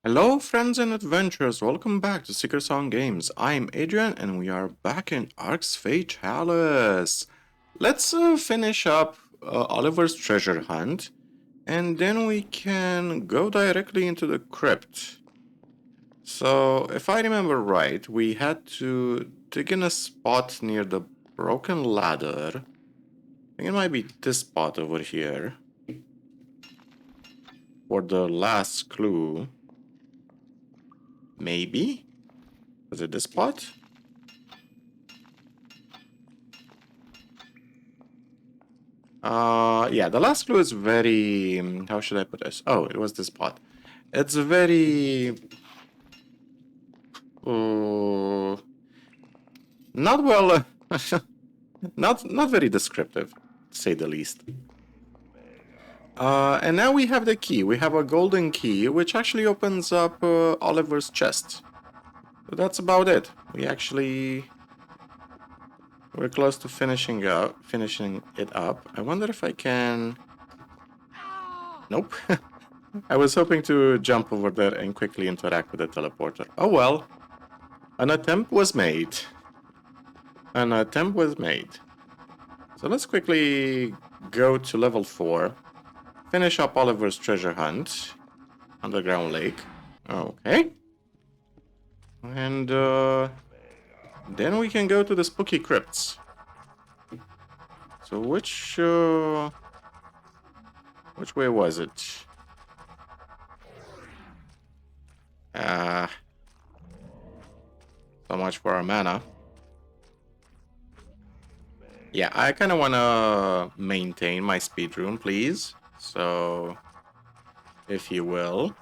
Hello friends and adventurers, welcome back to Secret Song Games. I'm Adrian and we are back in Arx Fatalis. Let's finish up Oliver's treasure hunt and then we can go directly into the crypt. So if I remember right, we had to dig in a spot near the broken ladder. I think it might be this spot over here for the last clue. Maybe? Was it this spot? Yeah, the last clue is very... how should I put this? Oh, it was this spot. It's very... not well... not very descriptive, to say the least. And now we have the key. We have a golden key, which actually opens up Oliver's chest. So that's about it. We're close to finishing it up. I wonder if I can... Nope. I was hoping to jump over there and quickly interact with the teleporter. Oh well. An attempt was made. An attempt was made. So let's quickly go to level 4. Finish up Oliver's treasure hunt. Underground lake. Okay. And then we can go to the spooky crypts. So which way was it? So much for our mana. Yeah, I kind of want to maintain my speedrun, please. So, if you will.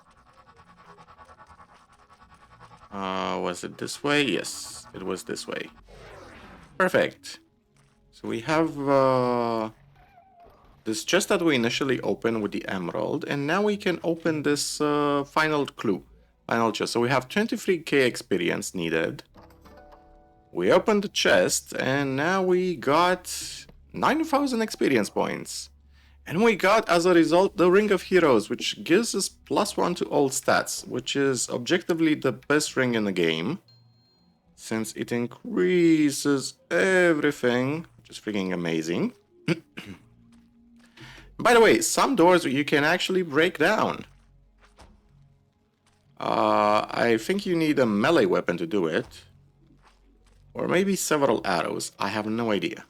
Was it this way? Yes, it was this way. Perfect. So we have this chest that we initially opened with the emerald, and now we can open this final clue. Final chest. So we have 23k experience needed. We opened the chest, and now we got 9,000 experience points. And we got, as a result, the Ring of Heroes, which gives us +1 to all stats, which is objectively the best ring in the game, since it increases everything, which is freaking amazing. By the way, some doors you can actually break down. I think you need a melee weapon to do it. Or maybe several arrows. I have no idea.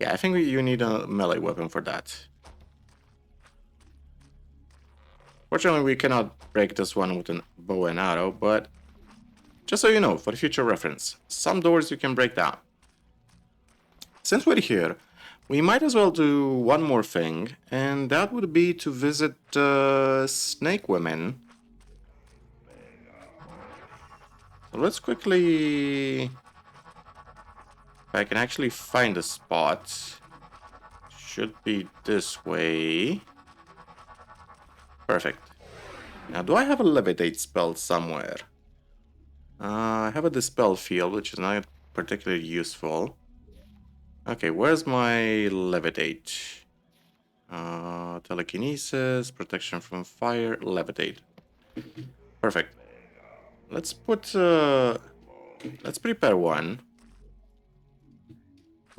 Yeah, I think you need a melee weapon for that. Fortunately, we cannot break this one with a bow and arrow, but just so you know, for future reference, some doors you can break down. Since we're here, we might as well do one more thing, and that would be to visit snake women. So let's quickly... if I can actually find a spot. Should be this way. Perfect. Now, do I have a levitate spell somewhere? I have a dispel field, which is not particularly useful. Okay, where's my levitate? Telekinesis, protection from fire, levitate. Perfect. Let's put... let's prepare one.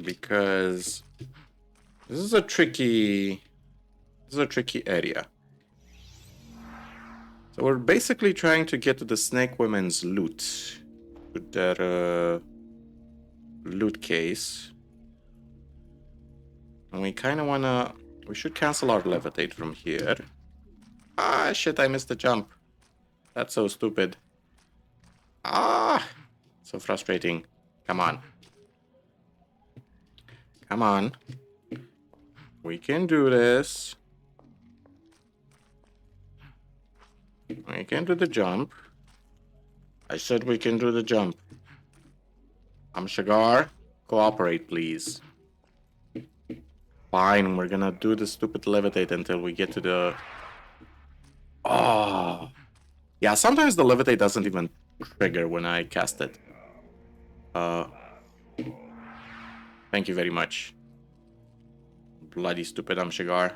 Because this is a tricky area. So we're basically trying to get to the snake women's loot with their loot case, and we kind of wanna. We should cancel our levitate from here. Ah, shit! I missed the jump. That's so stupid. Ah, so frustrating. Come on. Come on. We can do this. We can do the jump. I said we can do the jump. Shaegar, cooperate, please. Fine, we're gonna do the stupid levitate until we get to the... Oh. Yeah, sometimes the levitate doesn't even trigger when I cast it. Thank you very much. Bloody stupid Shaegar.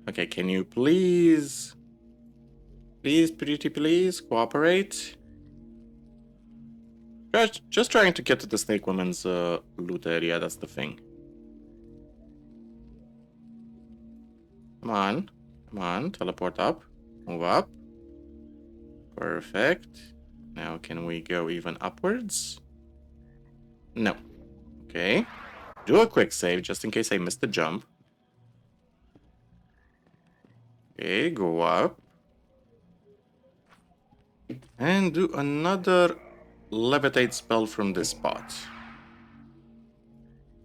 Okay, can you please... Please, pretty please, cooperate? Just trying to get to the Snake Woman's loot area, that's the thing. Come on. Come on, teleport up. Move up. Perfect. Now can we go even upwards? No. Okay. Do a quick save just in case I missed the jump. Okay, go up. And do another levitate spell from this spot.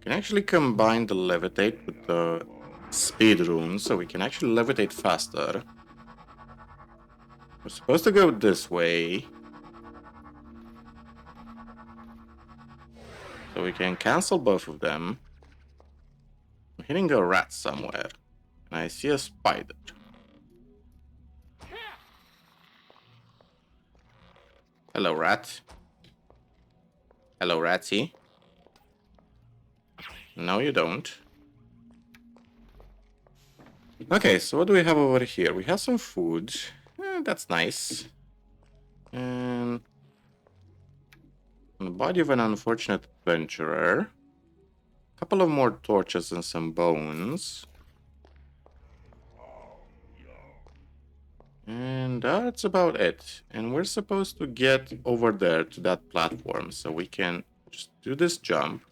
Can actually combine the levitate with the speed rune, so we can actually levitate faster. We're supposed to go this way. So we can cancel both of them. I'm hitting a rat somewhere. And I see a spider. Hello, rat. Hello, Ratsy. No, you don't. Okay, so what do we have over here? We have some food. That's nice. And the body of an unfortunate adventurer. A couple of more torches and some bones. And that's about it. And we're supposed to get over there to that platform. So we can just do this jump.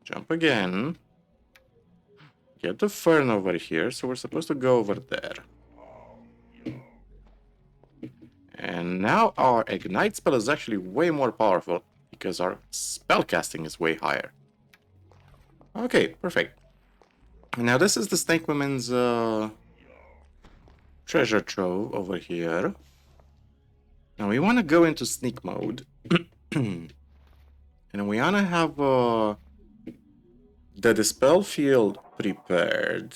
Jump again. Get the fern over here. So we're supposed to go over there. And now our ignite spell is actually way more powerful because our spellcasting is way higher. Okay, perfect. Now this is the Snake Woman's treasure trove over here. Now we want to go into sneak mode. And we want to have the dispel field prepared.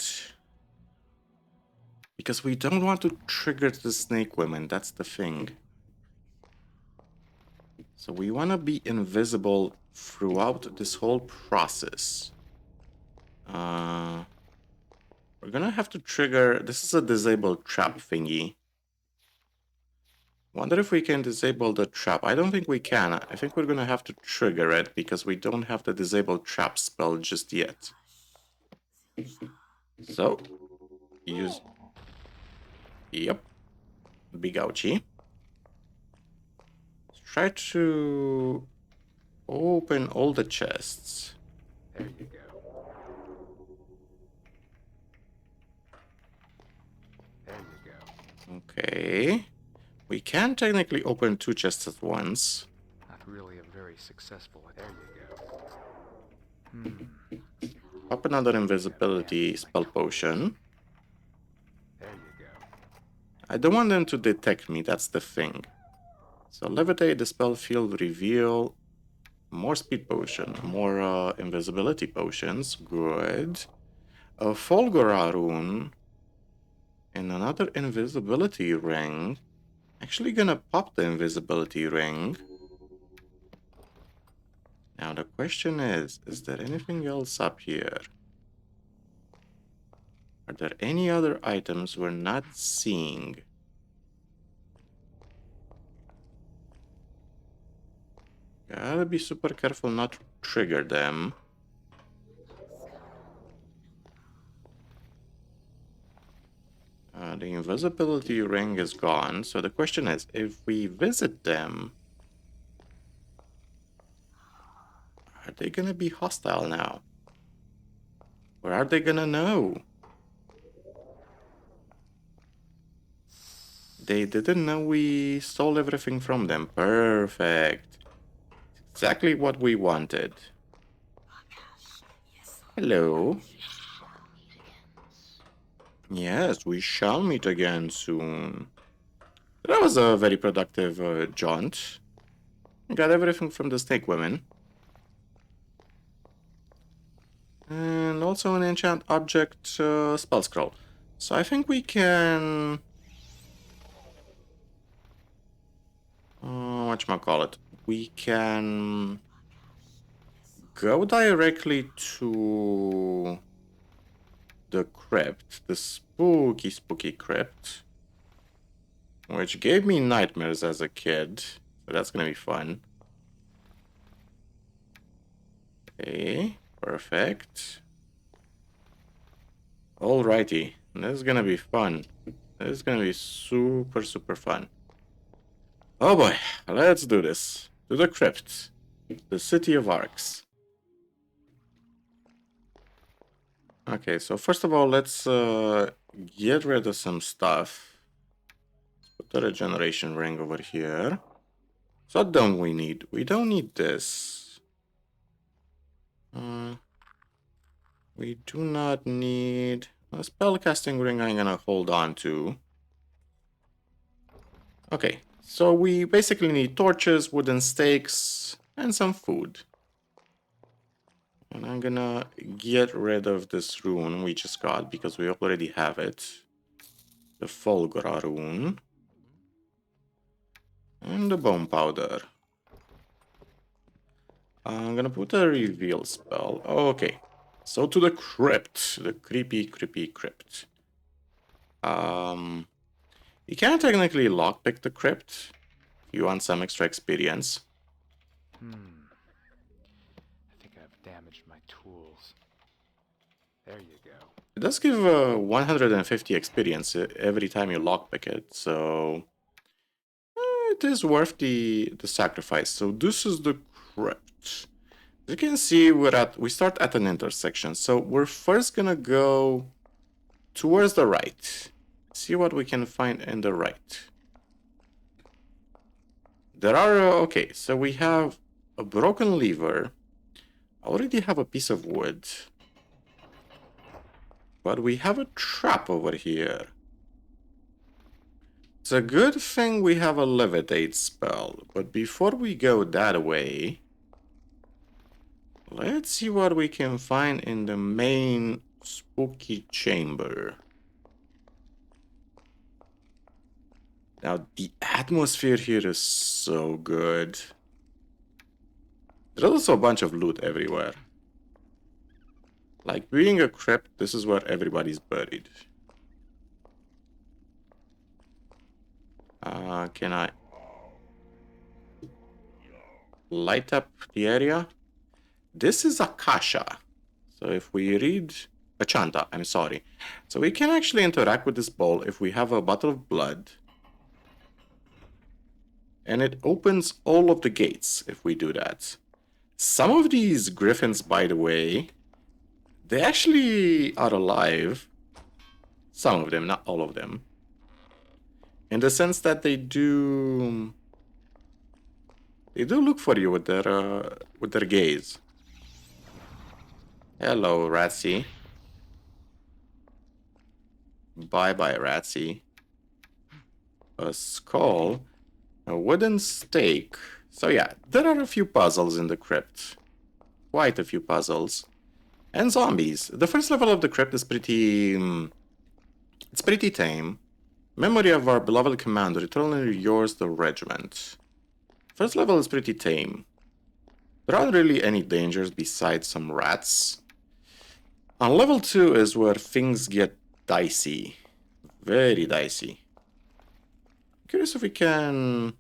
Because we don't want to trigger the Snake Women, that's the thing. So we want to be invisible throughout this whole process. We're gonna have to trigger... This is a disabled trap thingy. Wonder if we can disable the trap. I don't think we can. I think we're gonna have to trigger it because we don't have the disabled trap spell just yet. So, use... Yep. Big ouchie. Let's try to open all the chests. There you go. There you go. Okay. We can technically open 2 chests at once. Not really a very successful. There you go. Pop another invisibility spell potion. There you go. I don't want them to detect me, that's the thing. So levitate, dispel field, reveal, more speed potion, more invisibility potions, good. A Folgora rune, and another invisibility ring. Actually gonna pop the invisibility ring. Now the question is there anything else up here? Are there any other items we're not seeing? Gotta be super careful not to trigger them. The invisibility ring is gone, so the question is, if we visit them, are they gonna be hostile now? Or are they gonna know? They didn't know we stole everything from them. Perfect. Exactly what we wanted. Hello. Yes, we shall meet again soon. That was a very productive jaunt. Got everything from the Snake Women. And also an enchant object spell scroll. So I think we can... whatchamacallit? We can go directly to the crypt, the spooky, spooky crypt, which gave me nightmares as a kid, so that's gonna be fun. Okay, perfect. Alrighty, this is gonna be fun. This is gonna be super, super fun. Oh boy, let's do this. To the crypt, the city of Arx. Okay, so first of all, let's get rid of some stuff. Put the regeneration ring over here. So what don't we need? We don't need this. We do not need a spellcasting ring. I'm gonna hold on to. Okay, so we basically need torches, wooden stakes, and some food. And I'm gonna get rid of this rune we just got because we already have it. The Fulgura rune. And the bone powder. I'm gonna put a reveal spell. Okay. So to the crypt. The creepy, creepy crypt. You can technically lockpick the crypt if you want some extra experience. I think I've damaged my tools. There you go. It does give 150 experience every time you lockpick it, so it is worth the sacrifice. So this is the crypt. As you can see, we start at an intersection. So we're first gonna go towards the right. See what we can find in the right. There are okay. So we have a broken lever. I already have a piece of wood. But we have a trap over here. It's a good thing we have a levitate spell. But before we go that way, let's see what we can find in the main spooky chamber. Now, the atmosphere here is so good. There's also a bunch of loot everywhere. Like, being a crypt, this is where everybody's buried. Can I light up the area? This is Akasha. So if we read Achanta, I'm sorry. So we can actually interact with this bowl if we have a bottle of blood. And it opens all of the gates if we do that. Some of these griffins, by the way, they actually are alive. Some of them, not all of them. In the sense that they do look for you with their gaze. Hello, Ratsy. Bye-bye, Ratsy. A skull. A wooden stake. So yeah, there are a few puzzles in the crypt. Quite a few puzzles. And zombies. The first level of the crypt is pretty... it's pretty tame. Memory of our beloved commander, eternally yours, the regiment. First level is pretty tame. There aren't really any dangers besides some rats. On level 2 is where things get dicey. Very dicey. Curious if we can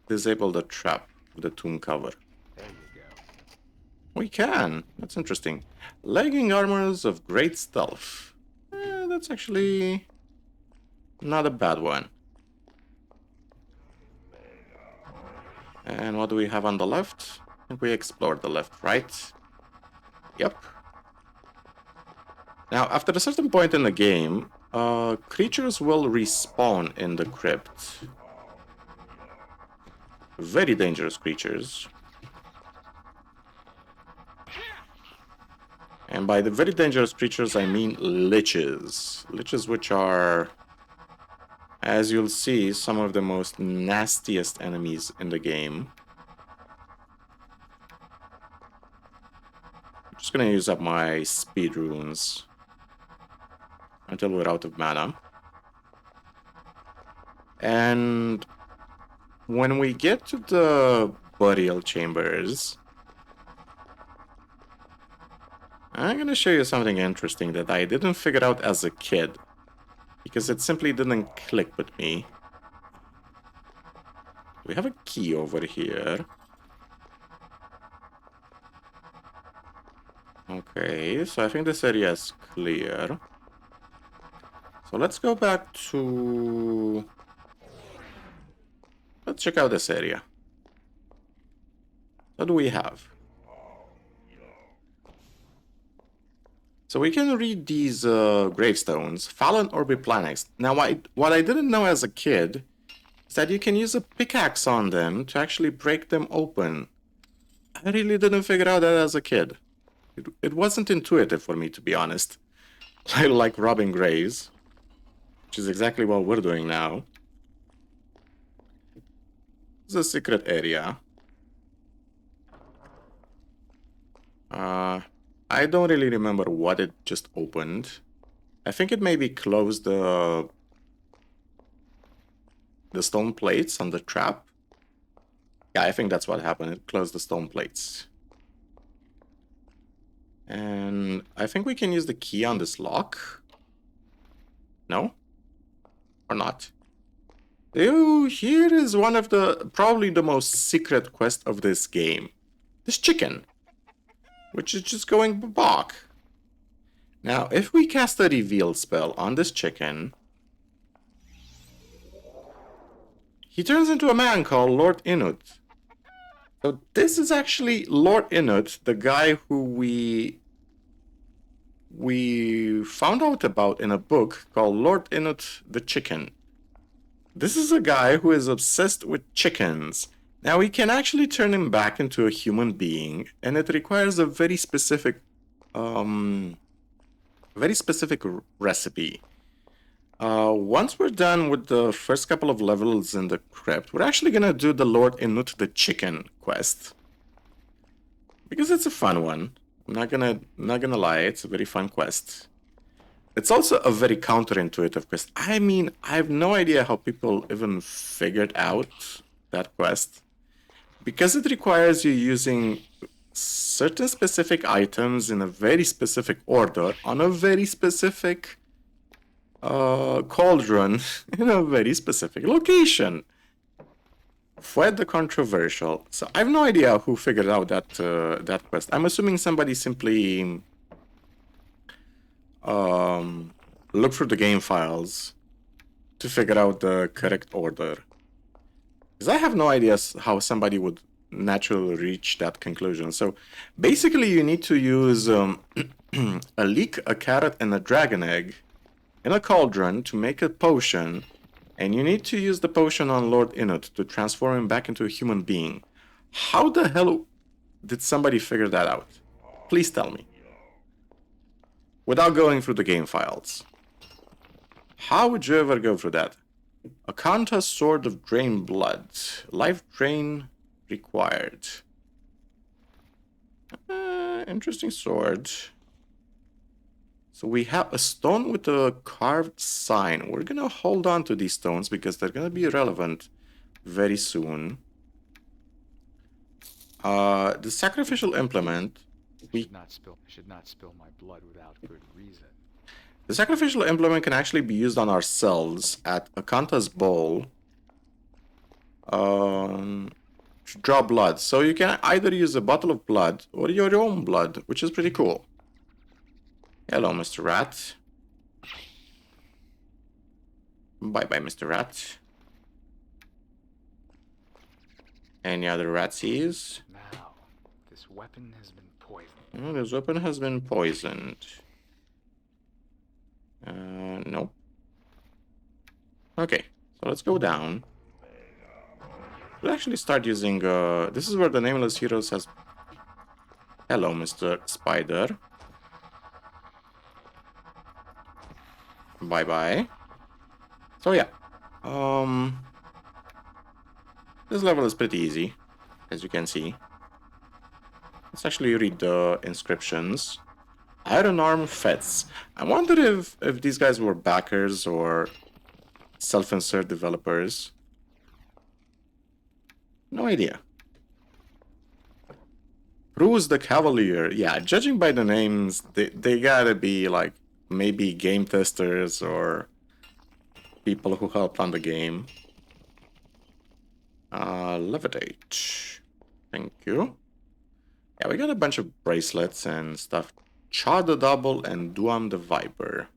disable the trap with the tomb cover. There you go. We can. That's interesting. Legging armors of great stealth. That's actually not a bad one. And what do we have on the left? I think we explored the left, right? Yep. Now, after a certain point in the game, creatures will respawn in the crypt. Very dangerous creatures. And by the very dangerous creatures, I mean liches. Liches which are, as you'll see, some of the most nastiest enemies in the game. I'm just gonna use up my speed runes until we're out of mana. And when we get to the burial chambers, I'm gonna show you something interesting that I didn't figure out as a kid. Because it simply didn't click with me. We have a key over here. Okay, so I think this area is clear. So let's go back to... Let's check out this area. What do we have? So we can read these gravestones. Fallen or be Planex. Now, what I didn't know as a kid is that you can use a pickaxe on them to actually break them open. I really didn't figure out that as a kid. It wasn't intuitive for me, to be honest. I like robbing graves, which is exactly what we're doing now. This is a secret area. I don't really remember what it just opened. I think it maybe closed the stone plates on the trap. Yeah, I think that's what happened. It closed the stone plates. And I think we can use the key on this lock. No? Or not? Oh, here is one of the, probably the most secret quest of this game. This chicken. Which is just going bok. Now, if we cast a reveal spell on this chicken, he turns into a man called Lord Inut. So this is actually Lord Inut, the guy who we found out about in a book called Lord Inut the Chicken. This is a guy who is obsessed with chickens. Now we can actually turn him back into a human being, and it requires a very specific recipe. Once we're done with the first couple of levels in the crypt, we're actually gonna do the Lord Inut the Chicken quest. Because it's a fun one. I'm not gonna lie, it's a very fun quest. It's also a very counterintuitive quest. I mean, I have no idea how people even figured out that quest. Because it requires you using certain specific items in a very specific order on a very specific cauldron in a very specific location. Quite the controversial. So I have no idea who figured out that quest. I'm assuming somebody simply looked through the game files to figure out the correct order. Because I have no idea how somebody would naturally reach that conclusion. So basically you need to use a leek, a carrot, and a dragon egg in a cauldron to make a potion. And you need to use the potion on Lord Inut to transform him back into a human being. How the hell did somebody figure that out? Please tell me. Without going through the game files. How would you ever go through that? Akanta Sword of Drain Blood. Life drain required. Interesting sword. So we have a stone with a carved sign. We're gonna hold on to these stones because they're gonna be relevant very soon. The sacrificial implement. I should not spill my blood without good reason. The sacrificial implement can actually be used on ourselves at Akanta's bowl to draw blood. So you can either use a bottle of blood or your own blood, which is pretty cool. Hello, Mr. Rat. Bye-bye, Mr. Rat. Any other ratsies? Now, this weapon has been poisoned. Oh, this weapon has been poisoned. Nope. Okay, so let's go down. We'll actually start using, this is where the Nameless Heroes has... Hello, Mr. Spider. Bye-bye. So yeah. This level is pretty easy, as you can see. Let's actually read the inscriptions. Iron Arm Fets. I wonder if these guys were backers or self-insert developers. No idea. Bruce the Cavalier. Yeah, judging by the names, they gotta be like maybe game testers or people who helped on the game. Levitate. Thank you. Yeah, we got a bunch of bracelets and stuff. Chaw the Double and Duam the Viper.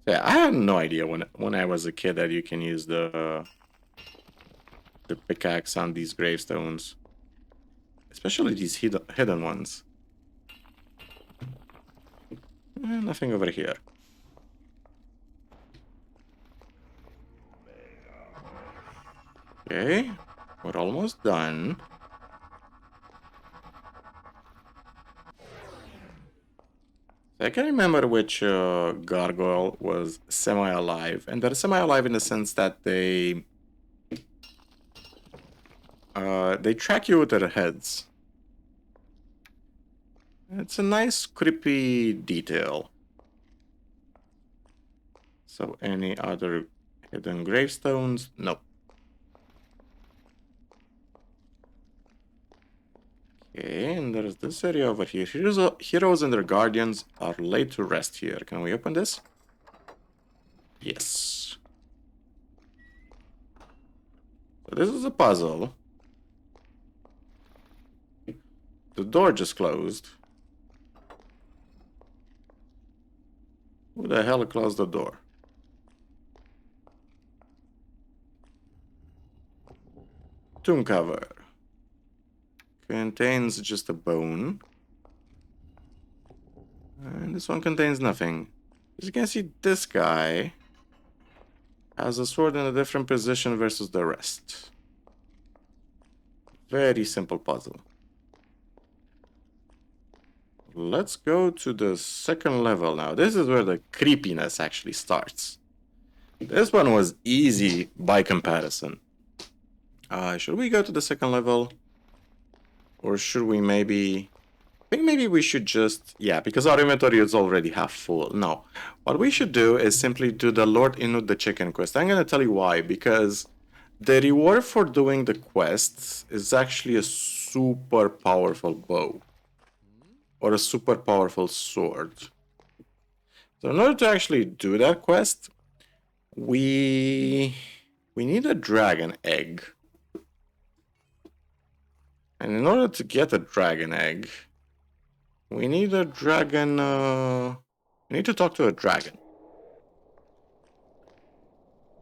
Yeah, I had no idea when I was a kid that you can use the pickaxe on these gravestones. Especially these hidden ones. Nothing over here. Okay, we're almost done. I can remember which gargoyle was semi-alive, and they're semi-alive in the sense that they track you with their heads. It's a nice, creepy detail. So, any other hidden gravestones? Nope. Okay, and there's this area over here. Heroes and their guardians are laid to rest here. Can we open this? Yes. So this is a puzzle. The door just closed. Who the hell closed the door? Tomb cover. Contains just a bone. And this one contains nothing. As you can see, this guy has a sword in a different position versus the rest. Very simple puzzle. Let's go to the second level now. This is where the creepiness actually starts. This one was easy by comparison. Should we go to the second level? Or should we maybe... I think maybe we should just... Yeah, because our inventory is already half full. No. What we should do is simply do the Lord Inut the Chicken quest. I'm going to tell you why. Because the reward for doing the quests is actually a super powerful bow. Or a super powerful sword. So in order to actually do that quest, we need a dragon egg. And in order to get a dragon egg, we need a dragon, we need to talk to a dragon.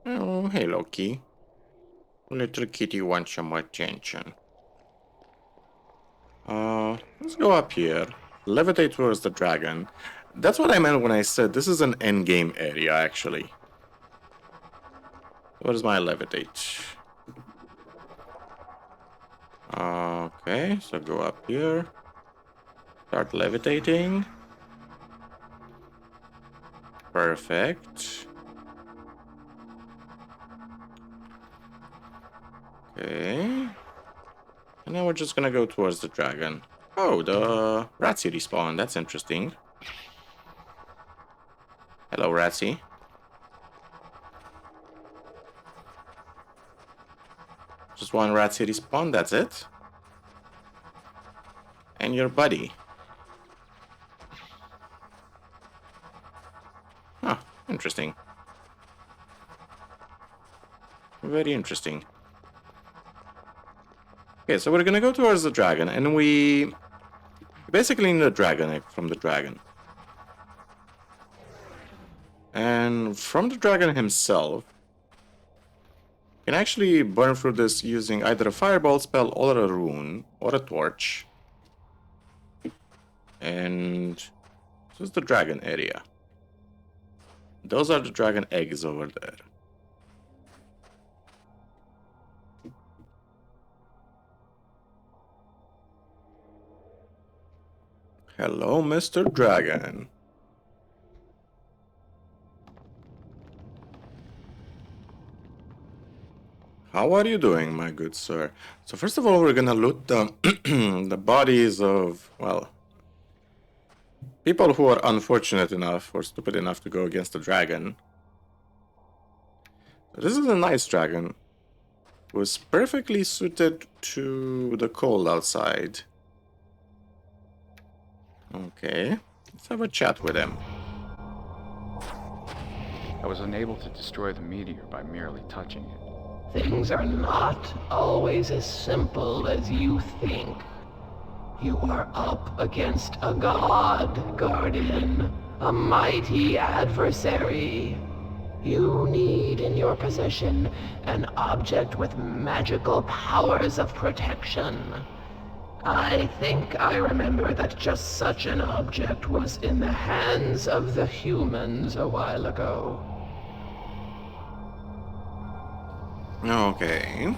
Oh, hey Loki. Little kitty wants some attention. Let's go up here. Levitate towards the dragon. That's what I meant when I said this is an endgame area, actually. Where's my levitate? Okay, so go up here. Start levitating. Perfect. Okay. And now we're just gonna go towards the dragon. Oh, the Ratsy respawn. That's interesting. Hello, Ratsy. Just one Ratsy respawn, that's it. And your buddy. Huh, interesting. Very interesting. Okay, so we're gonna go towards the dragon, and we basically need a dragon egg from the dragon. And from the dragon himself, you can actually burn through this using either a fireball spell or a rune or a torch. And this is the dragon area. Those are the dragon eggs over there. Hello, Mr. Dragon. How are you doing, my good sir? So first of all, we're gonna loot the, the bodies of, well, people who are unfortunate enough or stupid enough to go against the dragon. So this is a nice dragon. was perfectly suited to the cold outside. Okay, let's have a chat with him. I was unable to destroy the meteor by merely touching it. Things are not always as simple as you think. You are up against a god, Guardian. A mighty adversary. You need in your possession an object with magical powers of protection. I think I remember that just such an object was in the hands of the humans a while ago. Okay.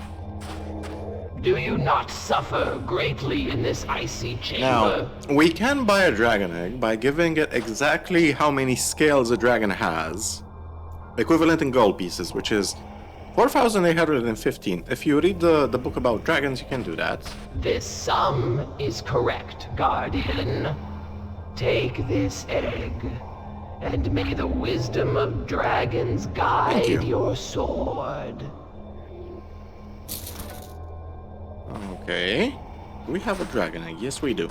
Do you not suffer greatly in this icy chamber? Now, we can buy a dragon egg by giving it exactly how many scales a dragon has. Equivalent in gold pieces, which is 4,815. If you read the book about dragons, you can do that. This sum is correct, Guardian. Take this egg, and may the wisdom of dragons guide your sword. Okay. We have a dragon egg. Yes, we do.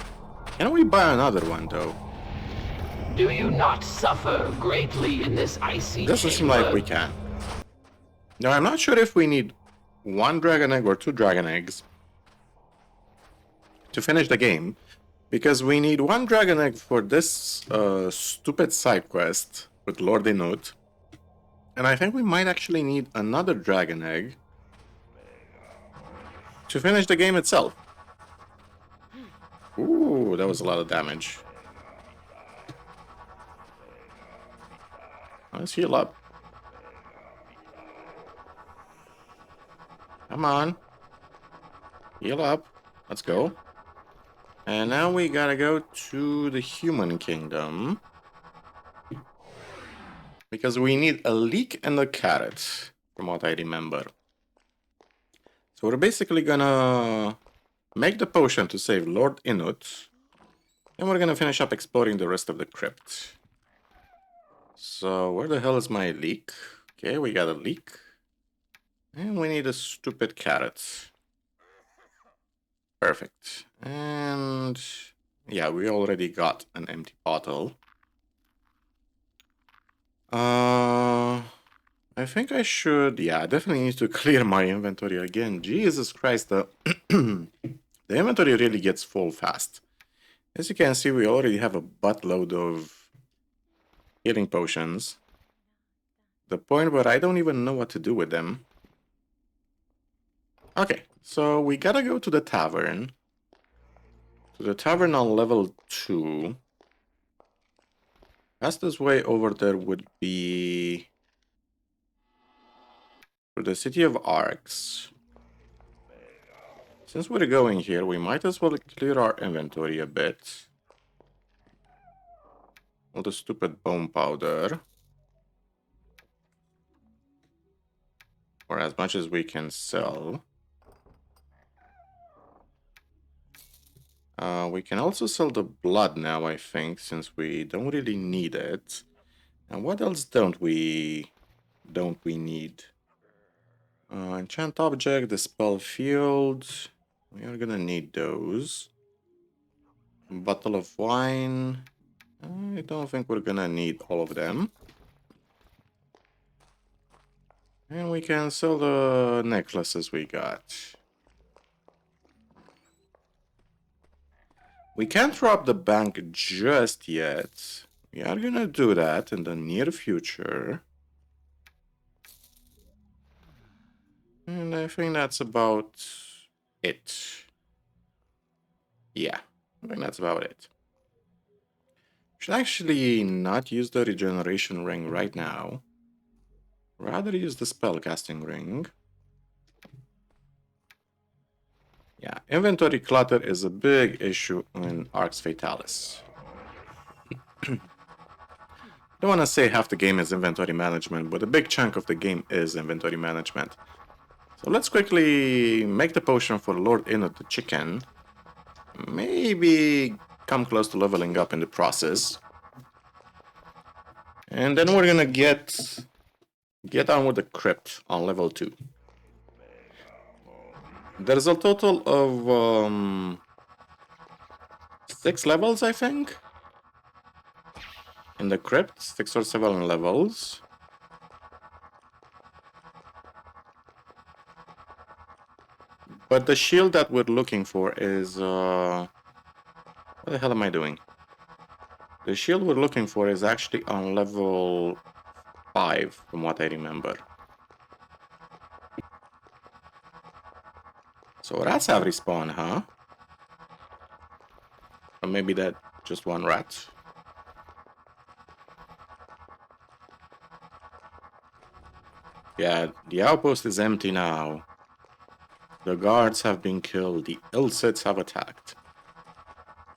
Can we buy another one, though? Do you not suffer greatly in this icy chamber? Doesn't seem like we can. Now, I'm not sure if we need one dragon egg or two dragon eggs to finish the game, because we need one dragon egg for this stupid side quest with Lord Inut, and I think we might actually need another dragon egg to finish the game itself. Ooh, that was a lot of damage. Let's heal up. Come on. Heal up. Let's go. And now we gotta go to the human kingdom, because we need a leek and a carrot, from what I remember. So we're basically gonna make the potion to save Lord Inut, and we're gonna finish up exploring the rest of the crypt. So where the hell is my leek? Okay, we got a leek. And we need a stupid carrot. Perfect. And yeah, we already got an empty bottle. I think I should, yeah, I definitely need to clear my inventory again. Jesus Christ, the inventory really gets full fast. As you can see, we already have a buttload of healing potions. The point where I don't even know what to do with them. Okay, so we gotta go to the tavern. To the tavern on level 2. Fastest way over there would be for the city of Arx. Since we're going here, we might as well clear our inventory a bit. All the stupid bone powder. Or as much as we can sell. We can also sell the blood now, I think, since we don't really need it. And what else don't we need? Enchant object, dispel field. We are gonna need those. Bottle of wine. I don't think we're gonna need all of them. And we can sell the necklaces we got. We can't rob the bank just yet. We are gonna do that in the near future. And I think that's about it. Yeah, I think that's about it. Should actually not use the regeneration ring right now. Rather use the spellcasting ring. Yeah, inventory clutter is a big issue in Arx Fatalis. I don't want to say half the game is inventory management, but a big chunk of the game is inventory management. So let's quickly make the potion for Lord Inut the chicken. Maybe come close to leveling up in the process. And then we're gonna get on with the crypt on level 2. There's a total of 6 levels, I think. In the crypt, 6 or 7 levels. But the shield that we're looking for is what the hell am I doing? The shield we're looking for is actually on level 5, from what I remember. So rats have respawn, huh? Or maybe that just one rat. Yeah, the outpost is empty now. The guards have been killed. The Ilsets have attacked.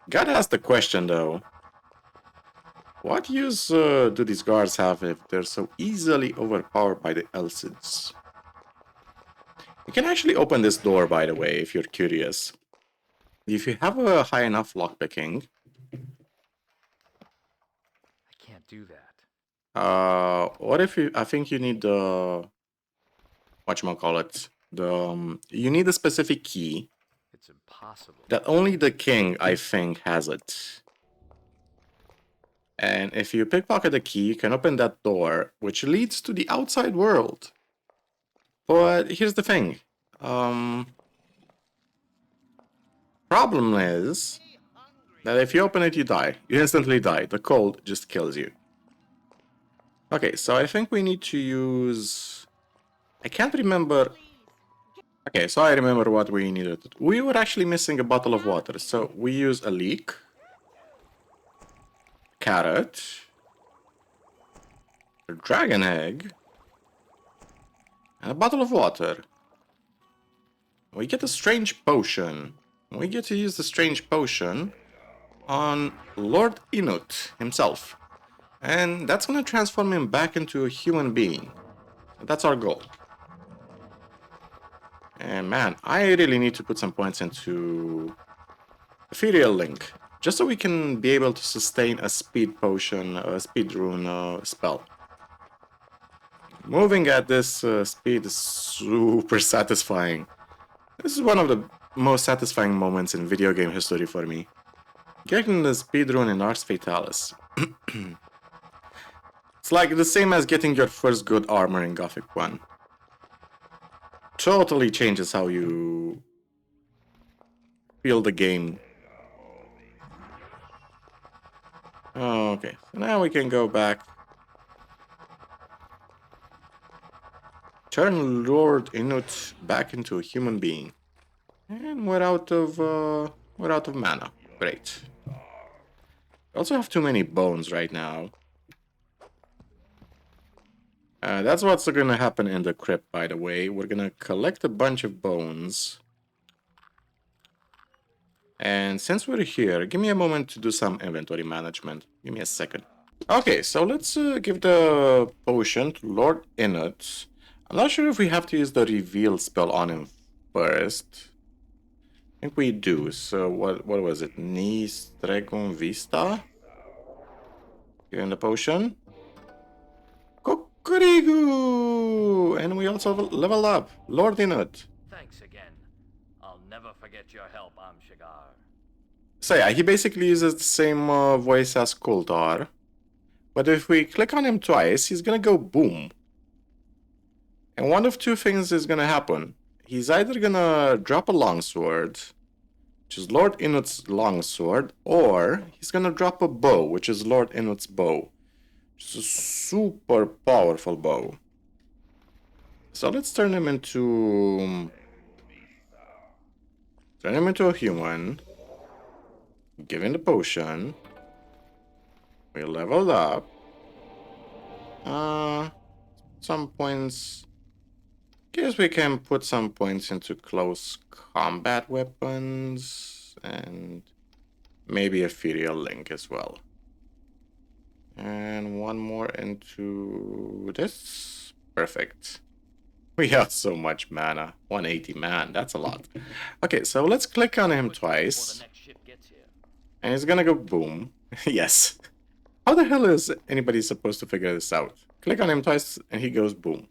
Gotta ask the question though. What use do these guards have if they're so easily overpowered by the Ilsets? You can actually open this door, by the way, if you're curious. If you have a high enough lockpicking. I can't do that. What if you? I think you need the whatchamacallit. You need a specific key. It's impossible. That only the king, I think, has it. And if you pickpocket the key, you can open that door, which leads to the outside world. But here's the thing. Problem is that if you open it, you die. You instantly die. The cold just kills you. Okay, so I think we need to use... I can't remember... Okay, so I remember what we needed. We were actually missing a bottle of water, so we use a leek, carrot, a dragon egg, and a bottle of water. We get a strange potion. We get to use the strange potion on Lord Inut himself. And that's gonna transform him back into a human being. That's our goal. And man, I really need to put some points into Ethereal Link, just so we can be able to sustain a speed potion, a speed rune spell. Moving at this speed is super satisfying. This is one of the most satisfying moments in video game history for me. Getting the speed rune in Arx Fatalis. It's like the same as getting your first good armor in Gothic 1. Totally changes how you feel the game. Okay, so now we can go back. Turn Lord Inut back into a human being. And we're out of mana. Great. We also have too many bones right now. That's what's gonna happen in the crypt, by the way. We're gonna collect a bunch of bones. And since we're here, give me a moment to do some inventory management. Give me a second. Okay, so let's give the potion to Lord Inut. I'm not sure if we have to use the reveal spell on him first. I think we do. So what was it? Nis Dragon Vista? Give him the potion. Kukurigu! And we also level up. Lord Inut. Thanks again. I'll never forget your help, Shaegar. So yeah, he basically uses the same voice as Kultar. But if we click on him twice, he's gonna go boom. And one of two things is gonna happen. He's either gonna drop a longsword, which is Lord Inut's longsword, or he's gonna drop a bow, which is Lord Inut's bow. It's a super powerful bow. So let's turn him into a human. Give him the potion. We leveled up. Some points. Guess we can put some points into close combat weapons and maybe Ethereal Link as well. And one more into this. Perfect. We have so much mana. 180, man, that's a lot. Okay, so let's click on him twice. And he's gonna go boom. Yes. How the hell is anybody supposed to figure this out? Click on him twice and he goes boom.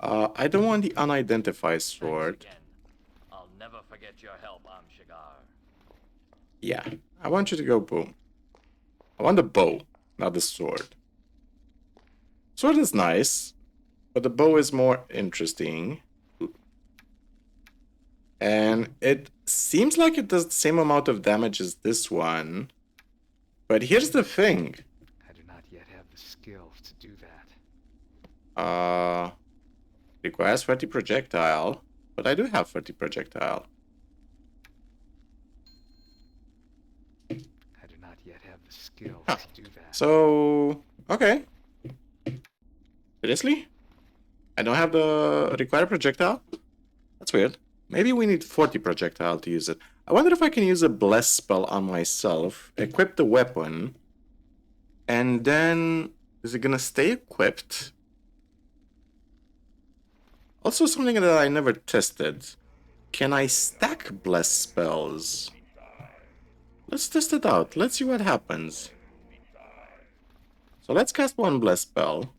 I don't want the unidentified sword. never forget your help, Shaegar. Yeah, I want you to go boom. I want the bow, not the sword. Sword is nice, but the bow is more interesting. And it seems like it does the same amount of damage as this one. But here's the thing. I do not yet have the skills to do that. Requires 30 projectile. But I do have 30 projectile. I do not yet have the skills Huh. to do that. So, okay. Seriously? I don't have the required projectile? That's weird. Maybe we need 40 projectile to use it. I wonder if I can use a bless spell on myself, equip the weapon, and then is it gonna stay equipped? Also something that I never tested. Can I stack bless spells? Let's test it out. Let's see what happens. So let's cast one bless spell.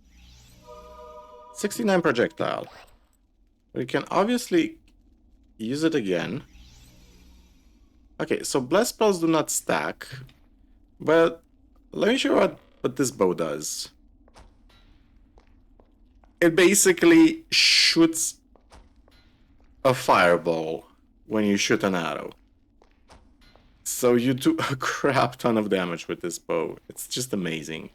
69 projectile. We can obviously use it again. Okay, so bless spells do not stack. But let me show you what this bow does. It basically shoots a fireball when you shoot an arrow. So you do a crap ton of damage with this bow. It's just amazing.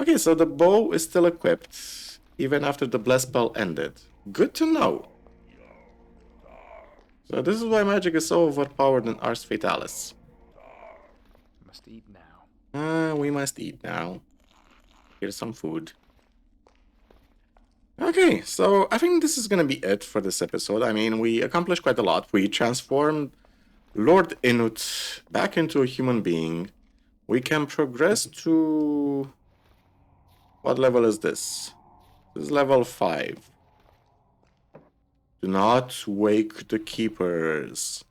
Okay, so the bow is still equipped, even after the bless spell ended. Good to know. So this is why magic is so overpowered in Arx Fatalis. Must eat now. We must eat now. Here's some food. Okay, so I think this is gonna be it for this episode. I mean, we accomplished quite a lot. We transformed Lord Inut back into a human being. We can progress to... What level is this? This is level 5. Do not wake the keepers.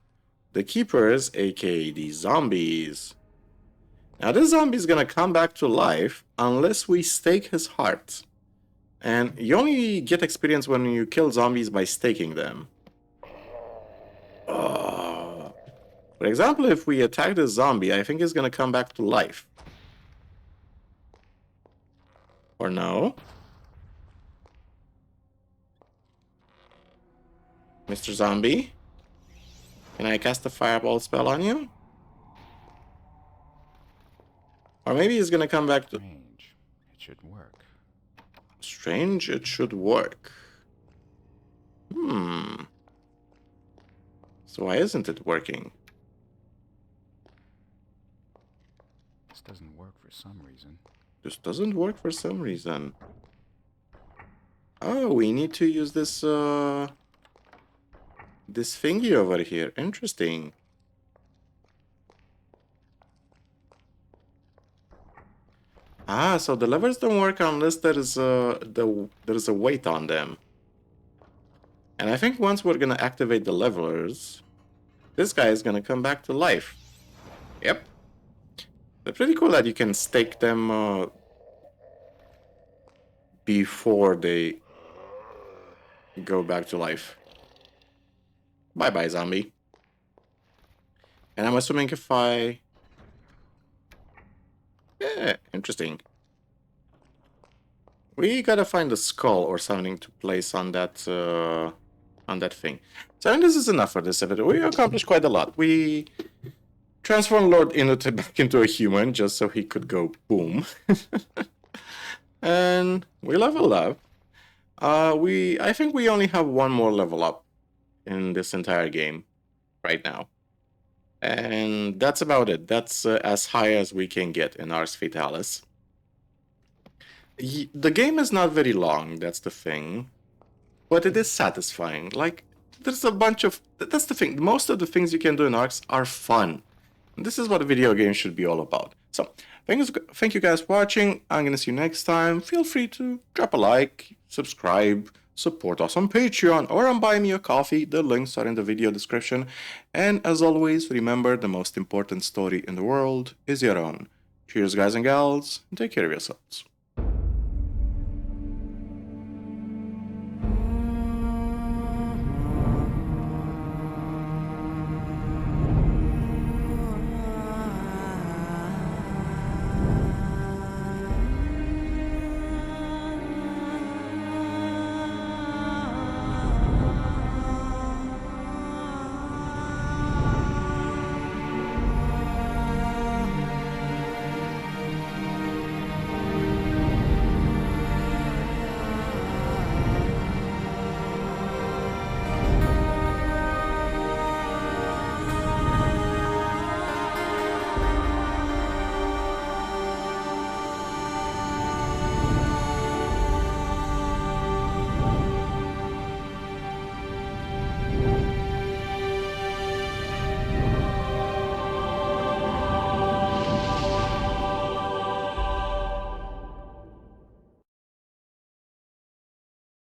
The keepers, aka the zombies. Now this zombie is gonna come back to life unless we stake his heart. And you only get experience when you kill zombies by staking them. For example, if we attack the zombie, I think he's gonna come back to life. Or no? Mr. Zombie? Can I cast a fireball spell on you? Or maybe he's gonna come back to... Strange. It should work. Strange, it should work. So why isn't it working? This doesn't work for some reason. This doesn't work for some reason. Oh, we need to use this, this thingy over here. Interesting. Ah, so the levers don't work unless there's a weight on them. And I think once we're gonna activate the levers, this guy is gonna come back to life. Yep. It's pretty cool that you can stake them before they go back to life. Bye-bye, zombie. And I'm assuming if I... Yeah, interesting. We gotta find a skull or something to place on that thing. So I think this is enough for this episode. We accomplished quite a lot. We transformed Lord Inut back into a human just so he could go boom. And we leveled up. I think we only have one more level up in this entire game right now. And that's about it. That's as high as we can get in Arx Fatalis. The game is not very long, that's the thing. But it is satisfying. Like, there's a bunch of... That's the thing. Most of the things you can do in Arx are fun. And this is what a video game should be all about. So, thank you guys for watching. I'm going to see you next time. Feel free to drop a like, subscribe, support us on Patreon or on Buy Me a Coffee. The links are in the video description. And as always, remember the most important story in the world is your own. Cheers, guys and gals, and take care of yourselves.